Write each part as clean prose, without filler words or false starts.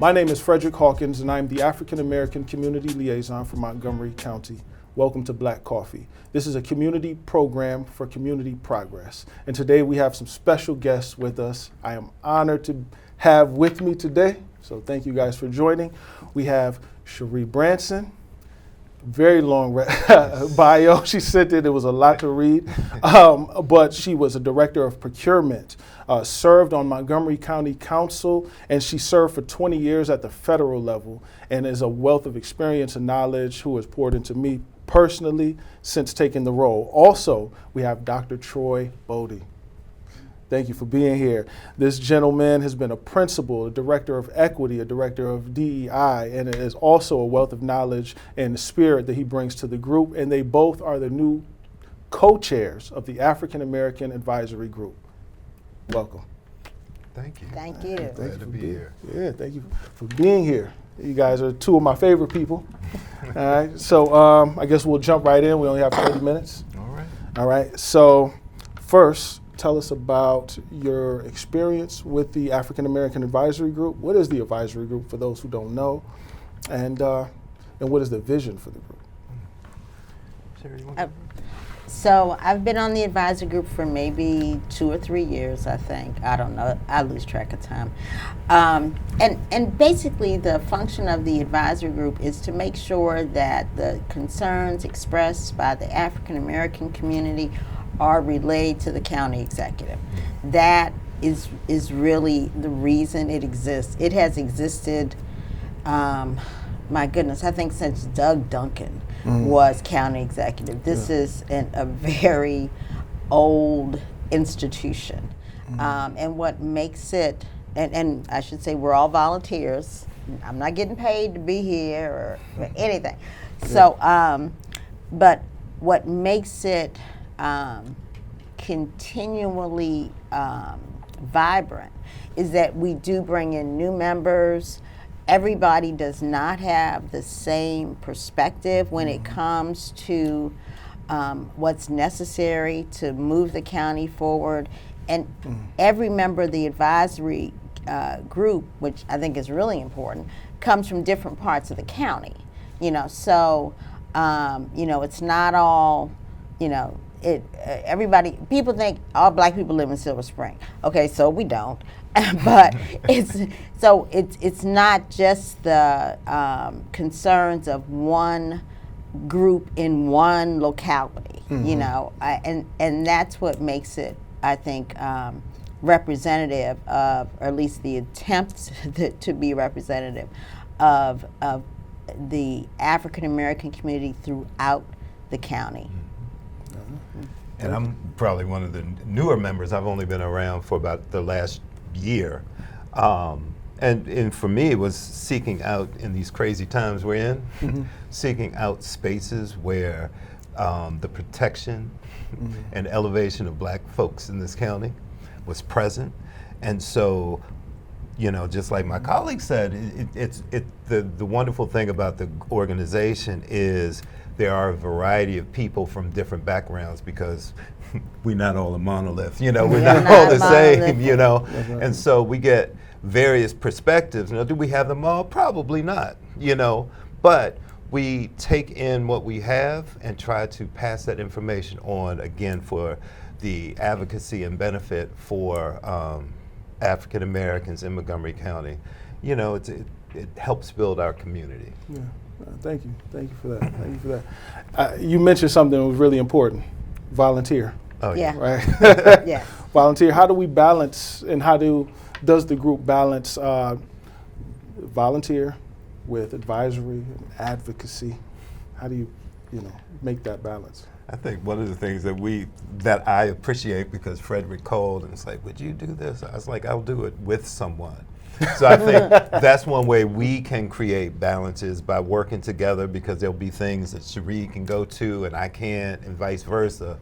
My name is Frederick Hawkins, and I'm the African American Community Liaison for Montgomery County. Welcome to Black Coffee. This is a community program for community progress. And today we have some special guests with us. I am honored to have with me today, so thank you guys for joining. We have Cherri Branson. Very long bio. She sent it was a lot to read. But she was a director of procurement, served on Montgomery County Council, and she served for 20 years at the federal level and is a wealth of experience and knowledge who has poured into me personally since taking the role. Also, we have Dr. Troy Boddy. Thank you for being here. This gentleman has been a principal, a director of equity, a director of DEI, and is also a wealth of knowledge and spirit that he brings to the group. And they both are the new co-chairs of the African American Advisory Group. Welcome. Thank you. Thank you. Glad to be here. Yeah, thank you for being here. You guys are two of my favorite people. All right, so I guess we'll jump right in. We only have 30 minutes. All right. All right, so first, tell us about your experience with the African American Advisory Group. What is the advisory group for those who don't know? And what is the vision for the group? Cherri, you want to So I've been on the advisory group for maybe 2 or 3 years, I think. I don't know. I lose track of time. And basically the function of the advisory group is to make sure that the concerns expressed by the African American community are relayed to the county executive. That is really the reason it exists. It has existed, my goodness, I think since Doug Duncan was county executive. This is a very old institution. And what makes it, and I should say we're all volunteers. I'm not getting paid to be here or anything. So, but what makes it continually vibrant is that we do bring in new members. Everybody does not have the same perspective when it comes to what's necessary to move the county forward. And every member of the advisory group, which I think is really important, comes from different parts of the county. So it's not all, everybody, people think all black people live in Silver Spring. Okay, so we don't. But it's not just the concerns of one group in one locality, and that's what makes it, I think, representative of, or at least the attempts to be representative of the African American community throughout the county. And I'm probably one of the newer members. I've only been around for about the last year. And for me, it was seeking out, in these crazy times we're in, seeking out spaces where the protection and elevation of black folks in this county was present. And so, just like my colleague said, the wonderful thing about the organization is there are a variety of people from different backgrounds because we're not all a monolith, we're not all the same, and so we get various perspectives. Do we have them all? Probably not, but we take in what we have and try to pass that information on, again, for the advocacy and benefit for African Americans in Montgomery County. It helps build our community. Yeah. Thank you for that. You mentioned something that was really important: volunteer. Oh yeah. Right. Yeah. Volunteer. How do we balance, and does the group balance volunteer with advisory and advocacy? How do you make that balance? I think one of the things that I appreciate, because Frederick called and it's like, would you do this? I was like, I'll do it with someone. So I think that's one way we can create balances, by working together, because there'll be things that Cherri can go to and I can't, and vice versa.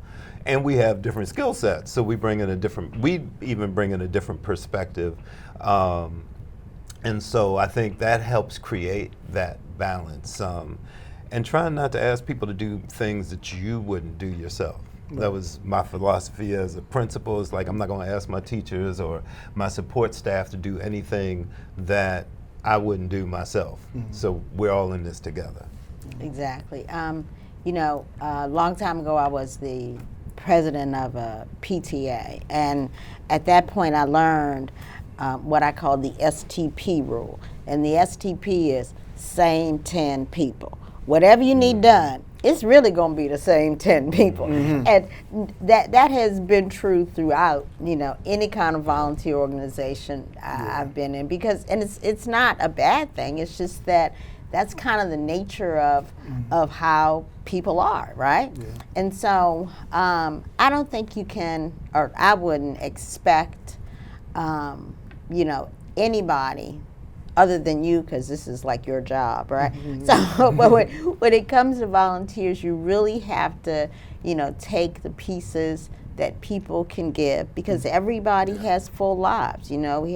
And we have different skill sets, so we even bring in a different perspective. And so I think that helps create that balance. And trying not to ask people to do things that you wouldn't do yourself. That was my philosophy as a principal. It's like, I'm not going to ask my teachers or my support staff to do anything that I wouldn't do myself. So we're all in this together. Exactly. You know, a long time ago, I was the president of a PTA, and at that point, I learned what I call the STP rule, and the STP is same 10 people. Whatever you need done, it's really going to be the same 10 people, and that has been true throughout. You know, any kind of volunteer organization I've been in, because it's not a bad thing. It's just that. That's kind of the nature of how people are, right? Yeah. And so I don't think you can, or I wouldn't expect, you know, anybody other than you, because this is like your job, right? So but when it comes to volunteers, you really have to, you know, take the pieces that people can give, because everybody has full lives. You know, we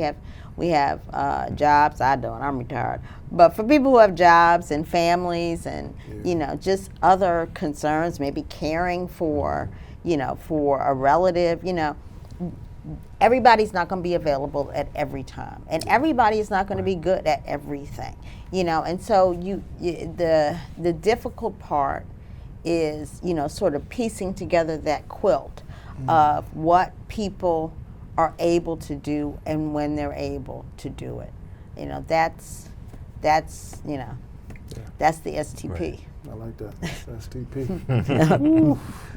have jobs. I don't. I'm retired. But for people who have jobs and families and you know, just other concerns, maybe caring for, you know, for a relative, you know, everybody's not going to be available at every time, and everybody is not going to be good at everything, you know. And so the difficult part is, you know, sort of piecing together that quilt of what people are able to do and when they're able to do it. You know, that's you know, that's the STP. Right. I like that. STP.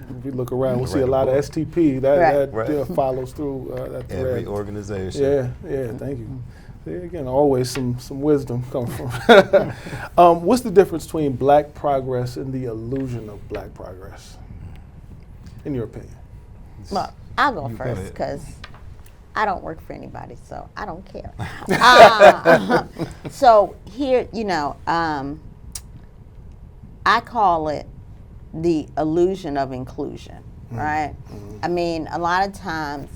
If we look around, we'll see a lot of STP. That follows through that thread. Every organization. Yeah, thank you. See, again, always some wisdom comes from. What's the difference between Black progress and the illusion of Black progress, in your opinion? Well, I'll go first, because I don't work for anybody, so I don't care. So here, you know, I call it the illusion of inclusion, right? I mean, a lot of times,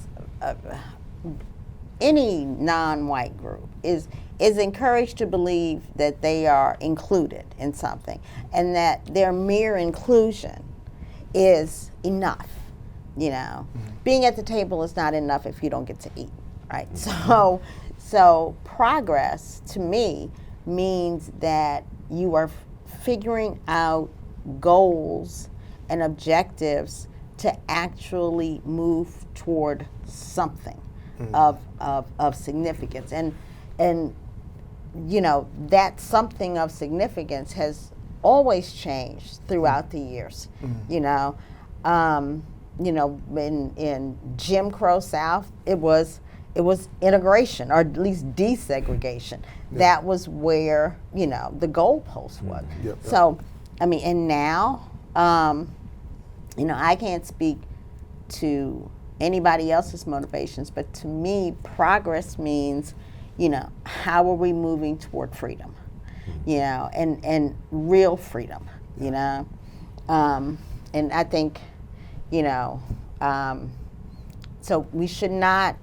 any non-white group is encouraged to believe that they are included in something, and that their mere inclusion is enough. You know, being at the table is not enough if you don't get to eat, right? So progress to me means that you are figuring out goals and objectives to actually move toward something of significance, and you know, that something of significance has always changed throughout the years. You know. You know, in Jim Crow South, it was integration, or at least desegregation. That was where, you know, the goalpost was. So, I mean, and now, you know, I can't speak to anybody else's motivations, but to me, progress means, you know, how are we moving toward freedom, you know, and real freedom, you know, and I think, you know, so we should not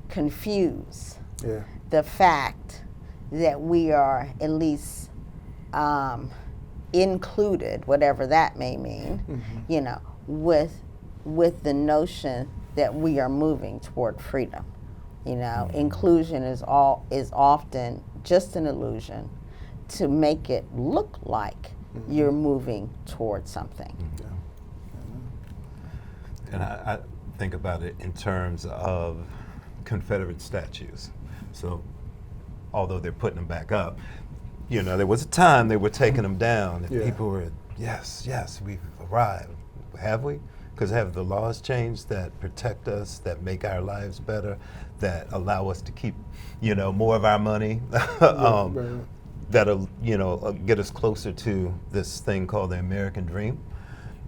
confuse the fact that we are at least included, whatever that may mean, you know, with the notion that we are moving toward freedom. You know, inclusion is often just an illusion to make it look like you're moving toward something. And I think about it in terms of Confederate statues. So, although they're putting them back up, you know, there was a time they were taking them down, and people were, yes, we've arrived. Have we? Because have the laws changed that protect us, that make our lives better, that allow us to keep, you know, more of our money, that'll, you know, get us closer to this thing called the American dream?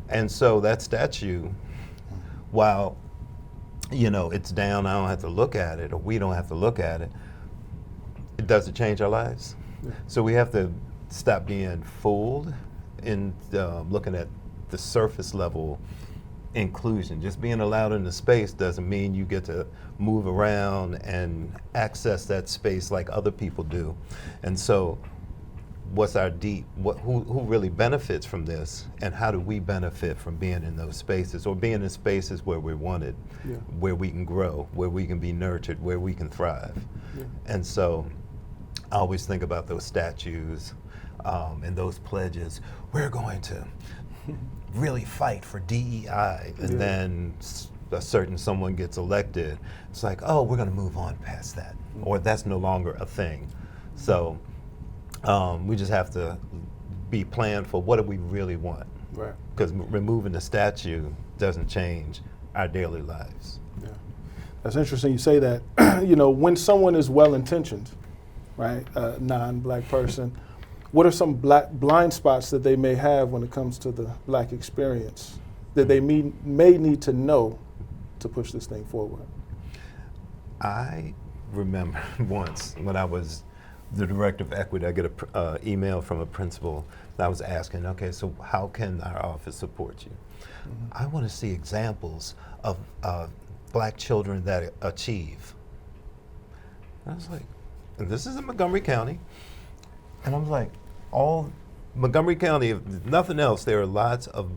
And so that statue, while, you know, it's down, I don't have to look at it, or we don't have to look at it, it doesn't change our lives. So we have to stop being fooled in looking at the surface level inclusion. Just being allowed in the space doesn't mean you get to move around and access that space like other people do. And so what's our who really benefits from this, and how do we benefit from being in those spaces, or being in spaces where we're wanted, where we can grow, where we can be nurtured, where we can thrive. And so I always think about those statues and those pledges. We're going to really fight for DEI, and then a certain someone gets elected. It's like, oh, we're going to move on past that, or that's no longer a thing. So we just have to be planned for what do we really want. Right. Because removing the statue doesn't change our daily lives. Yeah. That's interesting you say that. You know, when someone is well-intentioned, right, a non-black person, what are some blind spots that they may have when it comes to the black experience that they may need to know to push this thing forward? I remember once when I was the director of equity, I get an email from a principal that I was asking, okay, so how can our office support you? I want to see examples of black children that achieve. I was like, and this is in Montgomery County, and I was like, Montgomery County, if nothing else, there are lots of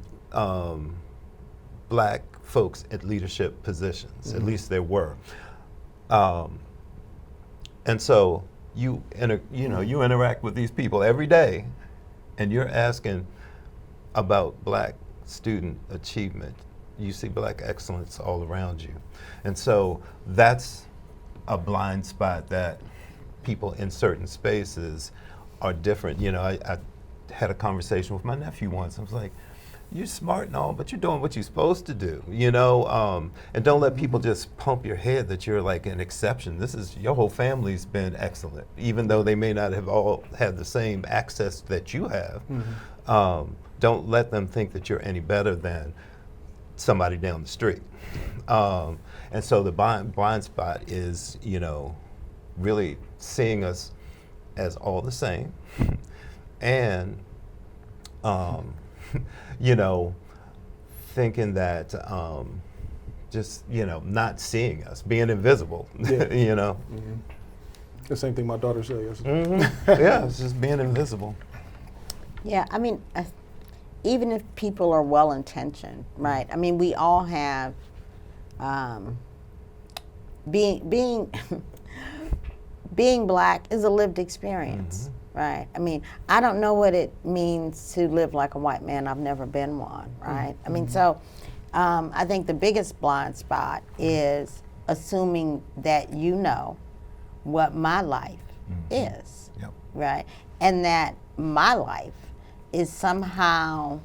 black folks at leadership positions, at least there were. And so you interact with these people every day, and you're asking about black student achievement. You see black excellence all around you. And so that's a blind spot that people in certain spaces are different. You know, I had a conversation with my nephew once. I was like, you're smart and all, but you're doing what you're supposed to do, you know? And don't let people just pump your head that you're like an exception. Your whole family's been excellent, even though they may not have all had the same access that you have. Don't let them think that you're any better than somebody down the street. And so the blind spot is, you know, really seeing us as all the same, and you know, thinking that just, you know, not seeing us, being invisible. Yeah. You know. The same thing my daughter said yesterday. Yeah, it's just being invisible. Yeah, I mean, even if people are well-intentioned, right? I mean, we all have being being black is a lived experience, right? I mean, I don't know what it means to live like a white man. I've never been one, right? I mean, so I think the biggest blind spot is assuming that you know what my life is, right? And that my life is somehow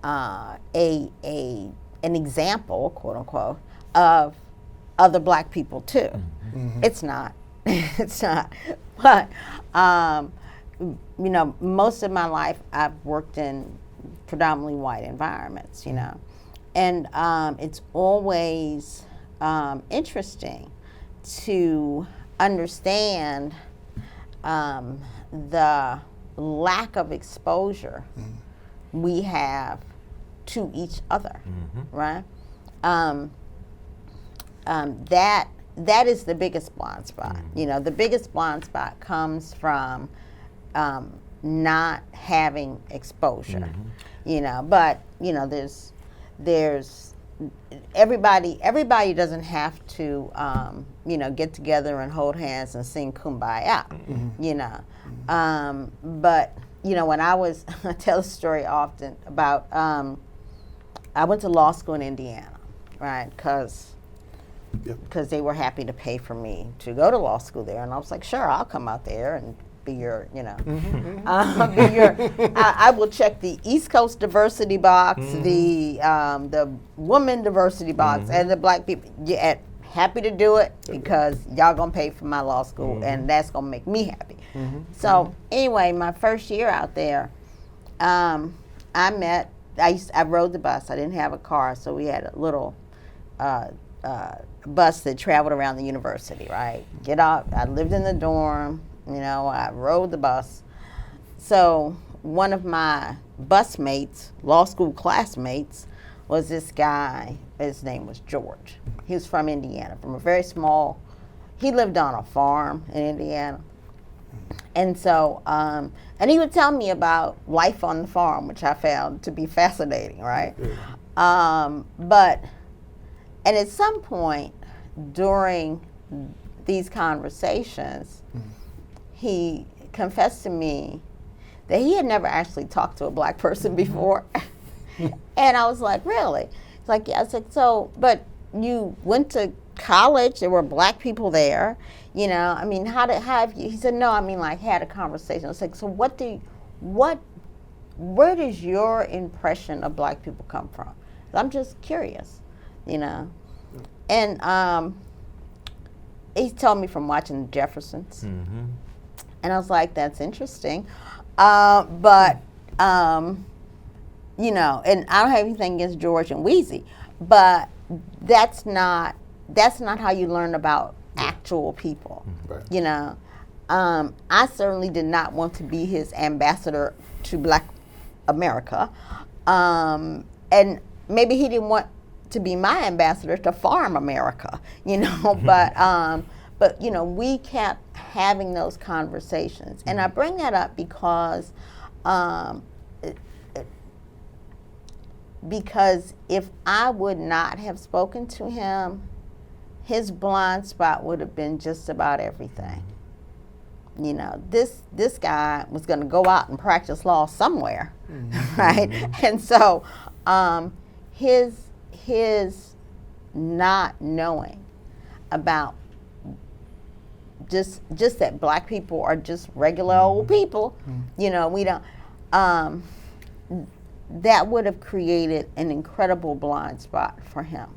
an example, quote unquote, of other black people too. It's not. It's not. But you know, most of my life I've worked in predominantly white environments, you know, and it's always interesting to understand the lack of exposure we have to each other, right? That is the biggest blind spot. You know, the biggest blind spot comes from not having exposure. You know, but you know, there's everybody doesn't have to you know, get together and hold hands and sing Kumbaya. You know, but you know, when I tell a story often about I went to law school in Indiana, right? Because they were happy to pay for me to go to law school there, and I was like, sure, I'll come out there and be your, you know, I will check the East Coast diversity box, the woman diversity box, and the black people. Yeah, happy to do it because y'all gonna pay for my law school, and that's gonna make me happy. So anyway, my first year out there, I rode the bus. I didn't have a car, so we had a little bus that traveled around the university, right? Get out. I lived in the dorm, you know, I rode the bus. So one of my bus mates, law school classmates, was this guy. His name was George. He was from Indiana, from a very small, he lived on a farm in Indiana. And so, and he would tell me about life on the farm, which I found to be fascinating, right? And at some point during these conversations, he confessed to me that he had never actually talked to a black person before. And I was like, really? It's like, yeah. I said, so, but you went to college, there were black people there, you know, I mean, how have you, he said, no, I mean, like, had a conversation. I was like, so where does your impression of black people come from? I'm just curious, you know. And he told me from watching the Jeffersons. Mm-hmm. And I was like, that's interesting. But, you know, and I don't have anything against George and Wheezy, but that's not how you learn about actual people, Right. you know. I certainly did not want to be his ambassador to Black America. And maybe he didn't want to be my ambassador to Farm America, you know, but you know, we kept having those conversations. And I bring that up because if I would not have spoken to him, his blind spot would have been just about everything. You know, this guy was going to go out and practice law somewhere, right? And so his not knowing about just that black people are just regular old people, you know, we don't, that would have created an incredible blind spot for him,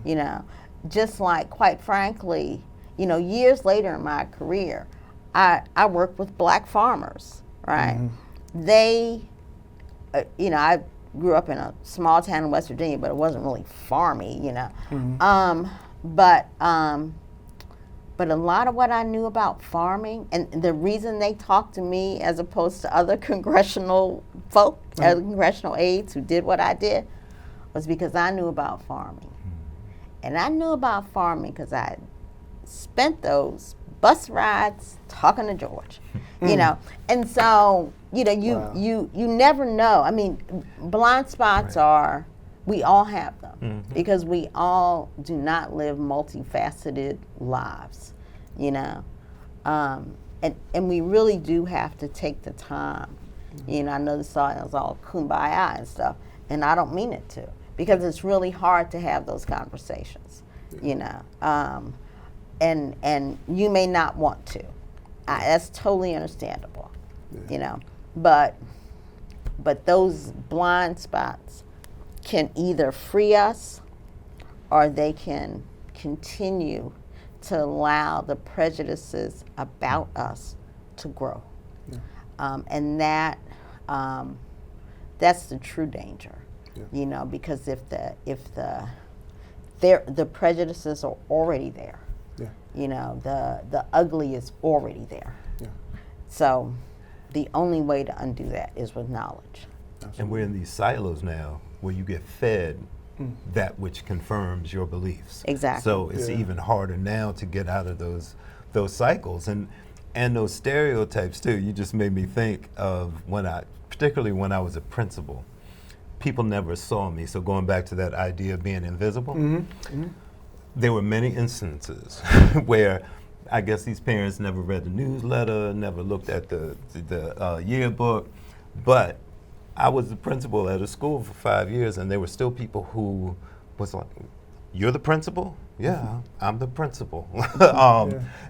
you know. Just like, quite frankly, you know, years later in my career, I worked with black farmers, right? They, you know, I grew up in a small town in West Virginia, but it wasn't really farmy, you know. But a lot of what I knew about farming, and the reason they talked to me as opposed to other congressional folk, congressional aides who did what I did, was because I knew about farming. And I knew about farming because I spent those bus rides talking to George, you know. And so, you know, you never know. I mean, blind spots are, we all have them because we all do not live multifaceted lives, you know. And we really do have to take the time. You know, I know this song is all kumbaya and stuff, and I don't mean it to, because it's really hard to have those conversations, you know. And you may not want to. That's totally understandable, you know. But those blind spots can either free us or they can continue to allow the prejudices about us to grow. And that's the true danger, you know, because if the prejudices are already there, you know, the ugly is already there. So the only way to undo that is with knowledge. Absolutely. And we're in these silos now where you get fed that which confirms your beliefs. Exactly. So it's even harder now to get out of those cycles and those stereotypes too. You just made me think of particularly when I was a principal, people never saw me. So going back to that idea of being invisible, there were many instances where I guess these parents never read the newsletter, never looked at the yearbook, but I was the principal at a school for 5 years, and there were still people who was like, "You're the principal?" "Yeah, I'm the principal."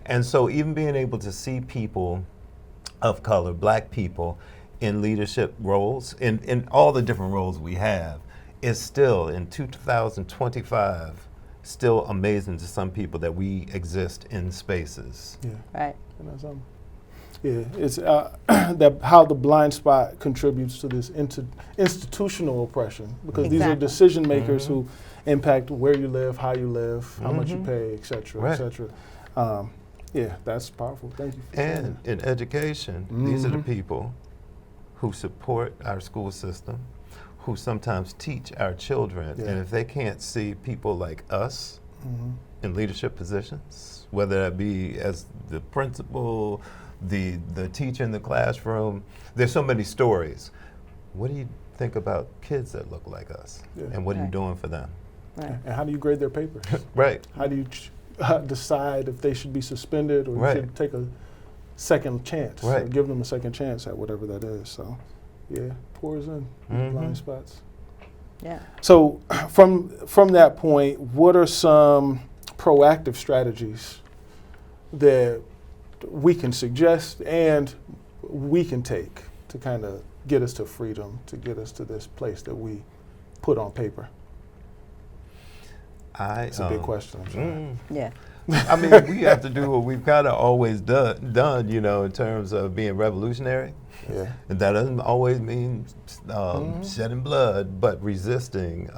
And so even being able to see people of color, black people, in leadership roles, in all the different roles we have, is still, in 2025, still amazing to some people that we exist in spaces. Right. It's that how the blind spot contributes to this institutional oppression, because these are decision makers who impact where you live, how you live, how much you pay, et cetera, et cetera. That's powerful. Thank you for saying And in education, these are the people who support our school system, who sometimes teach our children. And if they can't see people like us in leadership positions, whether that be as the principal, the teacher in the classroom, there's so many stories. What do you think about kids that look like us? And what are you doing for them? And how do you grade their papers? Right. How do you decide if they should be suspended or you should take a second chance. Right. Give them a second chance at whatever that is. So, yeah, pours in blind spots. Yeah. So, from that point, what are some proactive strategies that we can suggest and we can take to kind of get us to freedom, to get us to this place that we put on paper? It's a big question. I'm sorry. Yeah. I mean, we have to do what we've kind of always done, you know, in terms of being revolutionary. Yeah. And that doesn't always mean shedding blood, but resisting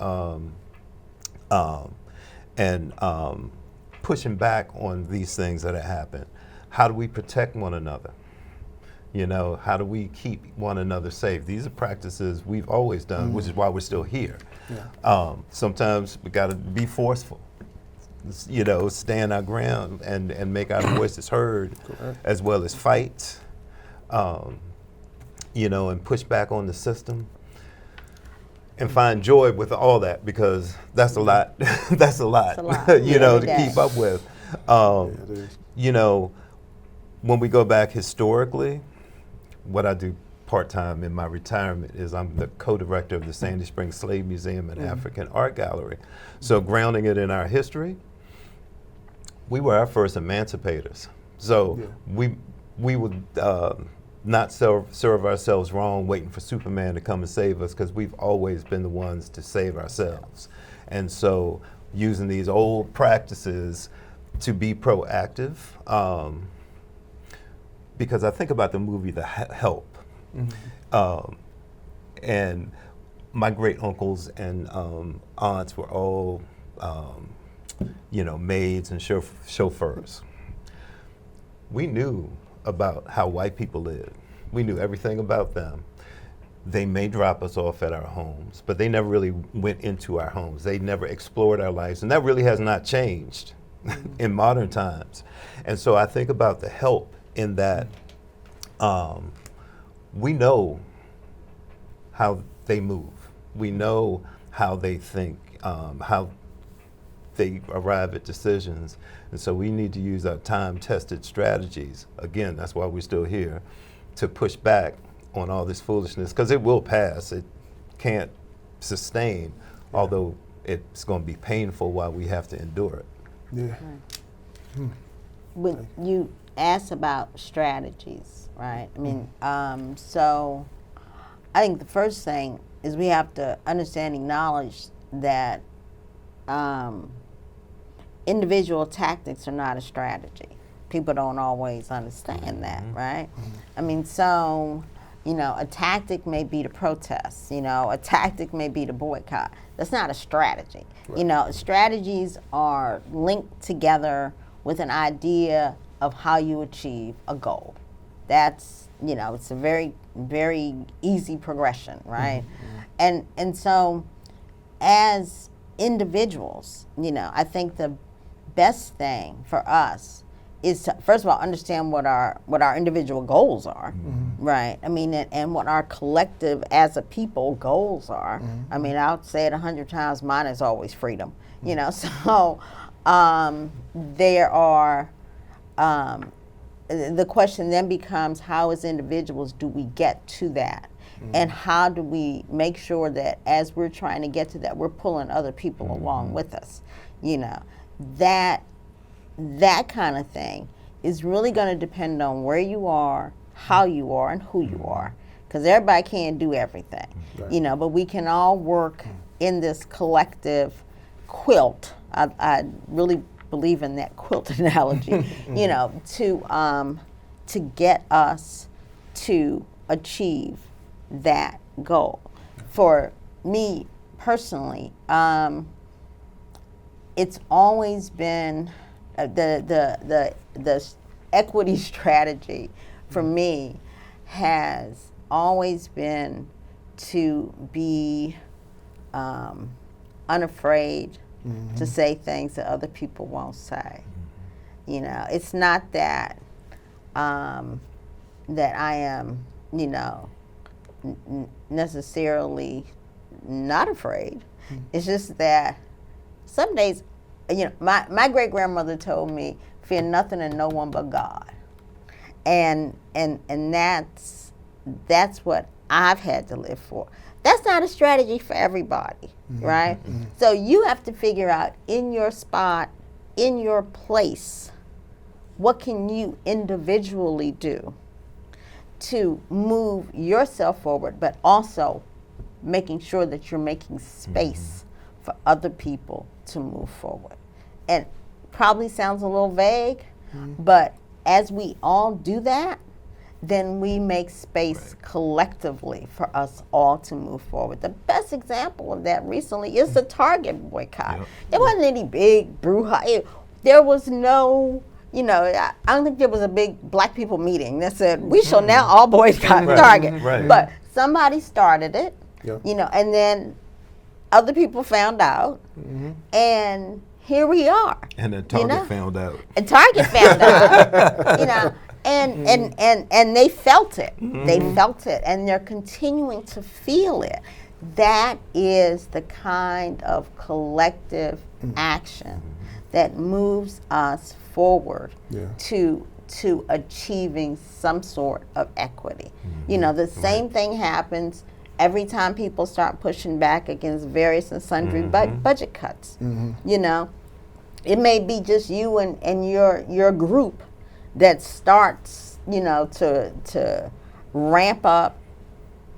and pushing back on these things that have happened. How do we protect one another? You know, how do we keep one another safe? These are practices we've always done, which is why we're still here. Yeah. Sometimes we got to be forceful, you know, stand our ground and make our voices heard, as well as fight, you know, and push back on the system. And find joy with all that, because that's a lot. That's a lot, you know, to keep up with. You know, when we go back historically, what I do part-time in my retirement is I'm the co-director of the Sandy Springs Slave Museum and African Art Gallery. So grounding it in our history, we were our first emancipators. So we would not serve ourselves wrong waiting for Superman to come and save us, because we've always been the ones to save ourselves. And so using these old practices to be proactive, because I think about the movie The Help, and my great uncles and aunts were all, you know, maids and chauffeurs. We knew about how white people lived. We knew everything about them. They may drop us off at our homes, but they never really went into our homes. They never explored our lives, and that really has not changed in modern times. And so I think about the help in that we know how they move. We know how they think, how they arrive at decisions. And so we need to use our time-tested strategies. Again, that's why we're still here, to push back on all this foolishness, because it will pass. It can't sustain, although it's going to be painful while we have to endure it. Yeah. When you asked about strategies, right? I mean, so I think the first thing is we have to understand, acknowledge that individual tactics are not a strategy. People don't always understand that, right? I mean, so, you know, a tactic may be to protest, you know, a tactic may be to boycott. That's not a strategy. Right. You know, strategies are linked together with an idea of how you achieve a goal. That's, you know, it's a very, very easy progression, right? And so as individuals, you know, I think the best thing for us is to, first of all, understand what our individual goals are, right? I mean, and what our collective as a people goals are. I mean, I'll say it 100 times, mine is always freedom, you know? So there are, the question then becomes, how as individuals do we get to that? And how do we make sure that as we're trying to get to that, we're pulling other people along with us? You know, that kind of thing is really going to depend on where you are, how you are, and who you are. Because everybody can't do everything, you know, but we can all work in this collective quilt. I really believe in that quilt analogy, you know, to get us to achieve that goal. For me personally, it's always been the equity strategy for me has always been to be unafraid to say things that other people won't say. You know, it's not that that I am, you know, necessarily not afraid. It's just that some days, you know, my great grandmother told me, fear nothing and no one but God. and that's what I've had to live for. That's not a strategy for everybody, right? So you have to figure out in your spot, in your place, what can you individually do to move yourself forward, but also making sure that you're making space for other people to move forward. And probably sounds a little vague, but as we all do that, then we make space collectively for us all to move forward. The best example of that recently is the Target boycott. There wasn't any big brouhaha. There was no, I don't think there was a big black people meeting that said, we shall now all boycott Target. But somebody started it, and then other people found out, and here we are. And then Target found out. And Target found out, and they felt it. They felt it, and they're continuing to feel it. That is the kind of collective action that moves us forward to achieving some sort of equity. The same thing happens every time people start pushing back against various and sundry budget cuts. It may be just you and your group that starts, to ramp up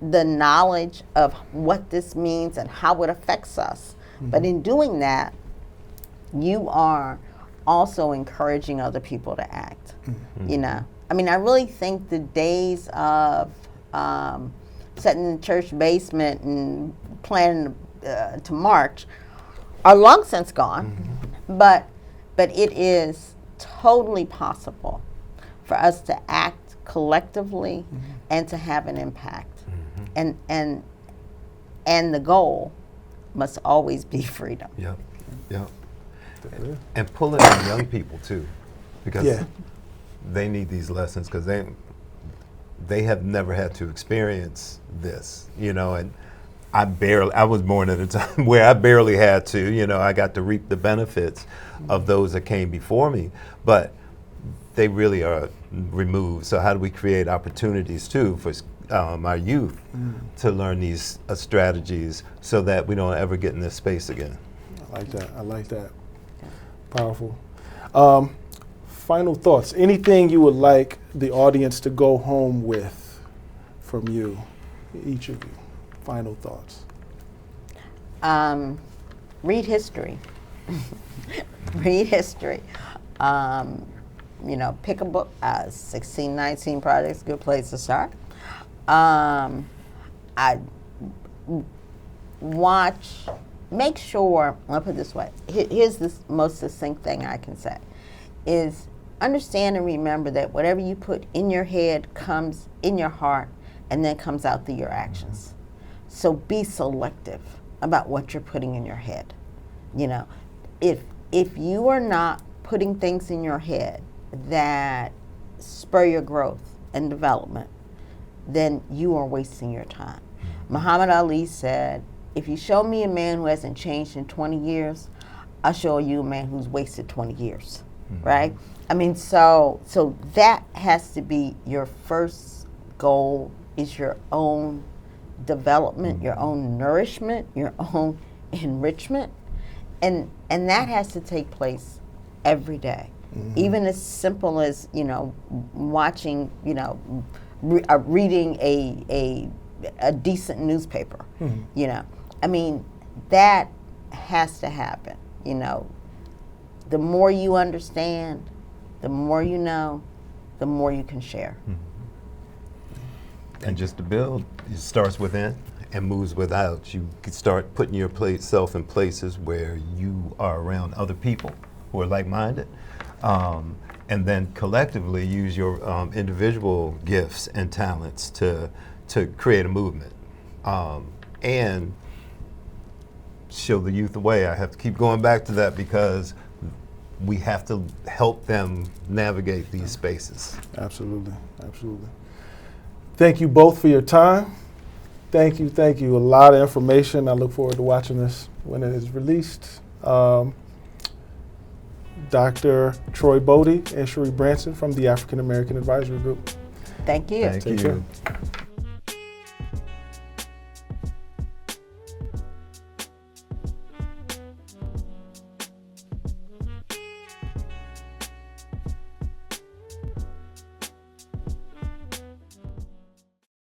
the knowledge of what this means and how it affects us. But in doing that, you are also encouraging other people to act. I really think the days of sitting in the church basement and planning to march are long since gone. But it is totally possible for us to act collectively and to have an impact. And the goal must always be freedom. And pulling in young people too, because they need these lessons, because they have never had to experience this, and I was born at a time where I barely had to, I got to reap the benefits of those that came before me, but they really are removed. So how do we create opportunities too for our youth to learn these strategies so that we don't ever get in this space again? I like that. Powerful. Final thoughts. Anything you would like the audience to go home with from you, each of you? Final thoughts. Read history. Read history. Pick a book. 1619 Project's a good place to start. I watch. Make sure. I'll put it this way. Here's the most succinct thing I can say: is understand and remember that whatever you put in your head comes in your heart, and then comes out through your actions. So be selective about what you're putting in your head. If you are not putting things in your head that spur your growth and development, then you are wasting your time. Muhammad Ali said, if you show me a man who hasn't changed in 20 years, I'll show you a man who's wasted 20 years, right? So that has to be your first goal, is your own development, your own nourishment, your own enrichment. And that has to take place every day. Even as simple as, watching, reading a decent newspaper, that has to happen. The more you understand, the more you know, the more you can share. And just to build, it starts within and moves without. You can start putting yourself in places where you are around other people who are like-minded, and then collectively use your individual gifts and talents to create a movement, and show the youth the way. I have to keep going back to that because we have to help them navigate these spaces. Absolutely. Thank you both for your time. Thank you. A lot of information. I look forward to watching this when it is released. Dr. Troy Boddy and Cherri Branson from the African American Advisory Group. Thank you. Thank Take you. care.